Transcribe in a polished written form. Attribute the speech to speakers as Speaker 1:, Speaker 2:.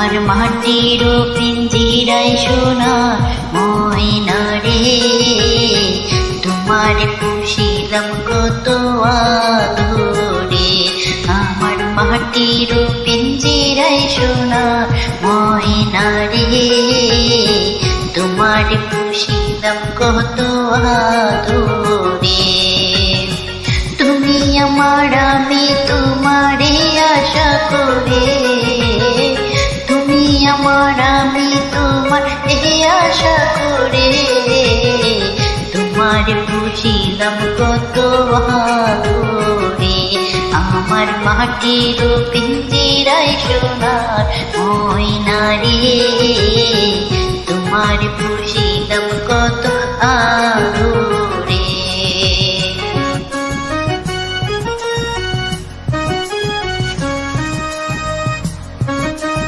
Speaker 1: আমার মাটির পিঞ্জিরায় সোনার ময়না রে, তোমার পুষিলাম কত আদরে। আমার মাটির পিঞ্জিরায় সোনার ময়না রে, তোমার পুষিলাম কত আদরে। তুমি আমার, আমি তোমারে আশা করে, তুমি আমার, আমি তোমার আশা করে, তোমার বুঝিলাম কত আদরে। আমার মাটির পিঞ্জিরায় সোনার ময়না রে, তোমার বুঝি